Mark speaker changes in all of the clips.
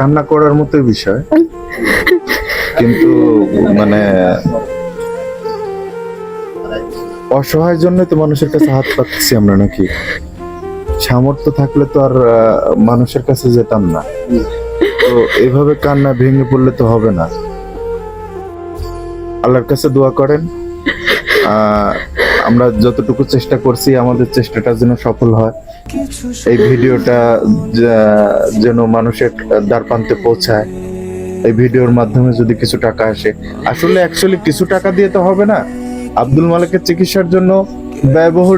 Speaker 1: কান্না করার মতোই বিষয়, কিন্তু মানে অসহায়ের জন্যই তো মানুষের কাছে হাত পাতছি আমরা, নাকি? সামর্থ্য থাকলে তো আর মানুষের কাছে যেতাম না। তো এইভাবে কান্না ভেঙে পড়লে তো হবে না। আল্লাহর কাছে দোয়া করেন, আমরা যতটুকু চেষ্টা করছি আমাদের চেষ্টাটা যেন সফল হয়, এই ভিডিওটা যেন মানুষের দ্বার প্রান্তে পৌঁছায়। এই ভিডিওর মাধ্যমে যদি কিছু টাকা আসে, আসলে অ্যাকচুয়ালি কিছু টাকা দিয়ে তো হবে না। আব্দুল মালেকের চিকিৎসার জন্য ব্যয়বহুল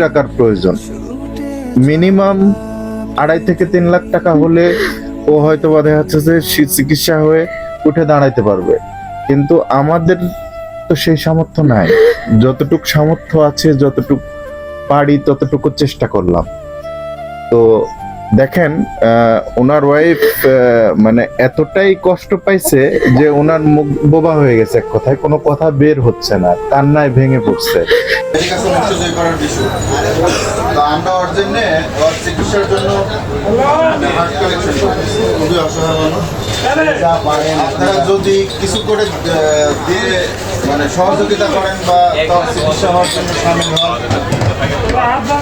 Speaker 1: টাকার প্রয়োজন। মিনিমাম 2.5 থেকে 3 লাখ টাকা হলে ও হয়তো বা দেখা যাচ্ছে যে চিকিৎসা হয়ে উঠে দাঁড়াইতে পারবে, কিন্তু আমাদের তো সেই সামর্থ্য নাই। যতটুকু সামর্থ্য আছে, যতটুকু পারি ততটুকু চেষ্টা করলাম। তো দেখেন, ওনার ওয়াইফ মানে এতটাই কষ্ট পাইছে যে ওনার মুখ বোবা হয়ে গেছে, এক কথায় কোনো কথা বের হচ্ছে না, কান্নায় ভেঙে পড়ছে। আমরা ওর জন্য চিকিৎসার জন্য খুবই অসহায় মানুষ। আপনারা যদি কিছু করে দিয়ে মানে সহযোগিতা করেন বা তার চিকিৎসা হওয়ার জন্য সামিল হন,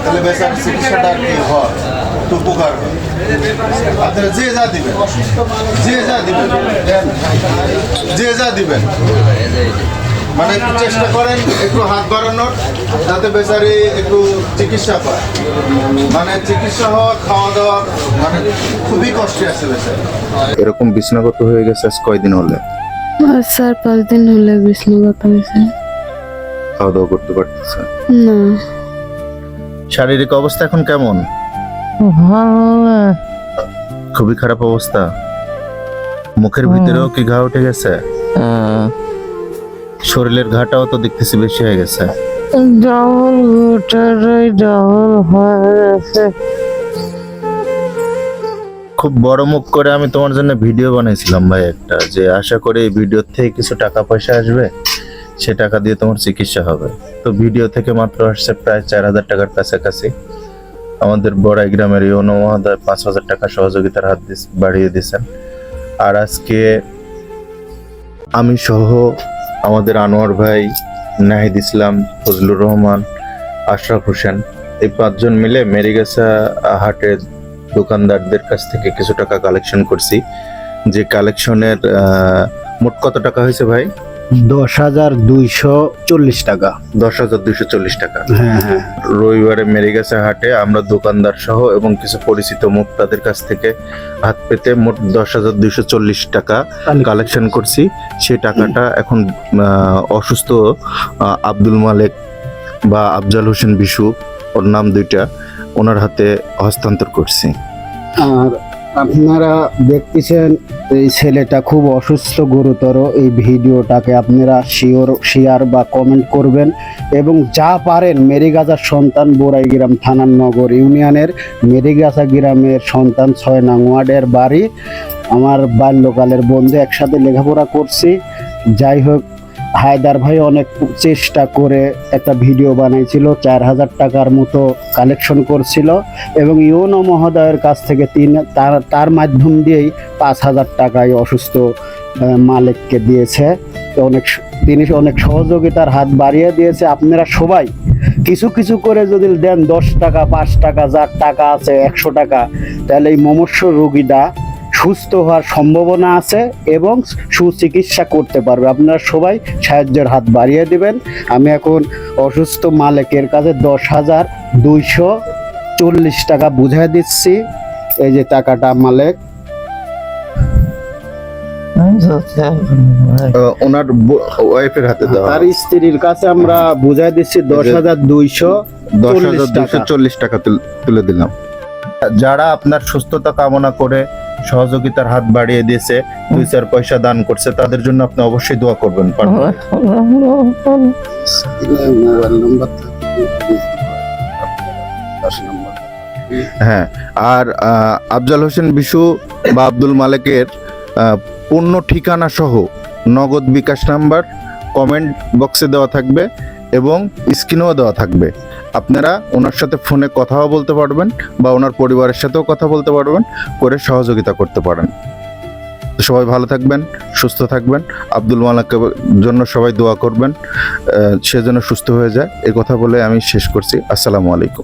Speaker 1: তাহলে বেচার চিকিৎসাটা আর কি হয়, একটু উপকার হয়। আপনারা যে যা দিবেন মানে একটু চেষ্টা করেন, একটু হাত বাড়ানোর, যাতে বেচারি একটু চিকিৎসা পায়। মানে চিকিৎসা হওয়া, খাওয়া দাওয়া মানে খুবই কষ্টে আছে বেচারি। এরকম বিছনাগত হয়ে গেছে আজ কয়দিন হলে?
Speaker 2: 4-5 দিন হলে বিছনাগত হয়েছে।
Speaker 1: খাওয়া দাওয়া করতে পারতেছে
Speaker 2: না।
Speaker 1: শারীরিক অবস্থা এখন কেমন? খুবই খারাপ অবস্থা। মুখের ভিতরেও কি ঘা উঠে গেছে? শরীরের ঘাটাও তো দেখতেছি বেশি হয়ে গেছে। খুব বড় মুখ করে আমি তোমার জন্য ভিডিও বানাইছিলাম ভাই একটা, যে আশা করি এই ভিডিও থেকে কিছু টাকা পয়সা আসবে, সে টাকা দিয়ে তোমার চিকিৎসা হবে। তো ভিডিও থেকে মাত্র আসছে প্রায় 4,000 টাকার কাছাকাছি। আমাদের বড়াই গ্রামের ইউনো মহোদয় 5,000 টাকা সহযোগিতার হাত বাড়িয়ে দিয়েছেন। আর আজকে আমি সহ আমাদের আনোয়ার ভাই, নাহিদ ইসলাম, ফজলুর রহমান, আশরাফ হোসেন, এই 5 জন মিলে মেরিগাছা হাটের দোকানদারদের কাছ থেকে কিছু টাকা কালেকশন করছি। যে কালেকশনের মোট কত টাকা হয়েছে ভাই?
Speaker 3: 10,240 টাকা।
Speaker 1: 10,240 টাকা।
Speaker 3: হ্যাঁ হ্যাঁ।
Speaker 1: রবিবারে মেরিগাছা হাটে আমরা দোকানদার সহ এবং কিছু পরিচিত মুখ তাদের কাছ থেকে হাত পেতে মোট 10,240 টাকা কালেকশন করছি। সেই টাকাটা এখন অসুস্থ আব্দুল মালেক বা আফজাল হোসেন বিশু, ওর নাম 2টা, ওনার হাতে হস্তান্তর করছি।
Speaker 3: আর আপনারা দেখতেছেন এই ছেলেটা খুব অসুস্থ, গুরুতর। এই ভিডিওটাকে আপনারা শেয়ার বা কমেন্ট করবেন এবং যা পারেন মেরিগাছার সন্তান, বোরাইগ্রাম থানার নগর ইউনিয়নের মেরিগাছা গ্রামের সন্তান, 6 নং ওয়ার্ডের বাড়ি। আমার বাল্যকালের বন্ধু, একসাথে লেখাপড়া করছি। যাই হোক, হায়দার ভাই অনেক চেষ্টা করে একটা ভিডিও বানাইছিল, 4,000 টাকার মতো কালেকশন করছিল এবং ইউনো মহোদয়ের কাছ থেকে তার মাধ্যম দিয়েই 5,000 টাকায় অসুস্থ মালিককে দিয়েছে। তিনি অনেক সহযোগিতার হাত বাড়িয়ে দিয়েছে। আপনারা সবাই কিছু কিছু করে যদি দেন, 10 টাকা, 5 টাকা, যার টাকা আছে 100 টাকা, তাহলে এই মুমূর্ষ রোগীটা সুস্থ হওয়ার সম্ভাবনা আছে এবং সুচিকিৎসা করতে পারবে। আপনারা সবাই সাহায্যের হাত বাড়িয়ে দিবেন। আমি এখন অসুস্থ মালিকের কাছে 10,240 টাকা বুঝিয়ে দিচ্ছি। এই যে টাকাটা মালিক,
Speaker 1: ওনার ওয়াইফের হাতে দেওয়া,
Speaker 3: তার স্ত্রীর কাছে আমরা বুঝিয়ে দিচ্ছি 10,240
Speaker 1: টাকা তুলে দিলাম। যারা আপনার সুস্থতা কামনা করে সহযোগিতার হাত বাড়িয়ে দিয়েছে, 2-4 পয়সা দান করছে, তাদের জন্য আপনি অবশ্যই দোয়া করবেন। হ্যাঁ, আর আফজাল হোসেন বিশু বা আব্দুল মালেকের পূর্ণ ঠিকানা সহ নগদ বিকাশ নাম্বার কমেন্ট বক্সে দেওয়া থাকবে এবং স্ক্রিনেও দেওয়া থাকবে। আপনারা ওনার সাথে ফোনে কথাও বলতে পারবেন বা ওনার পরিবারের সাথেও কথা বলতে পারবেন, করে সহযোগিতা করতে পারেন। তো সবাই ভালো থাকবেন, সুস্থ থাকবেন। আব্দুল মালেকের জন্য সবাই দোয়া করবেন, সে যেন সুস্থ হয়ে যায়। এই কথা বলে আমি শেষ করছি। আসসালামু আলাইকুম।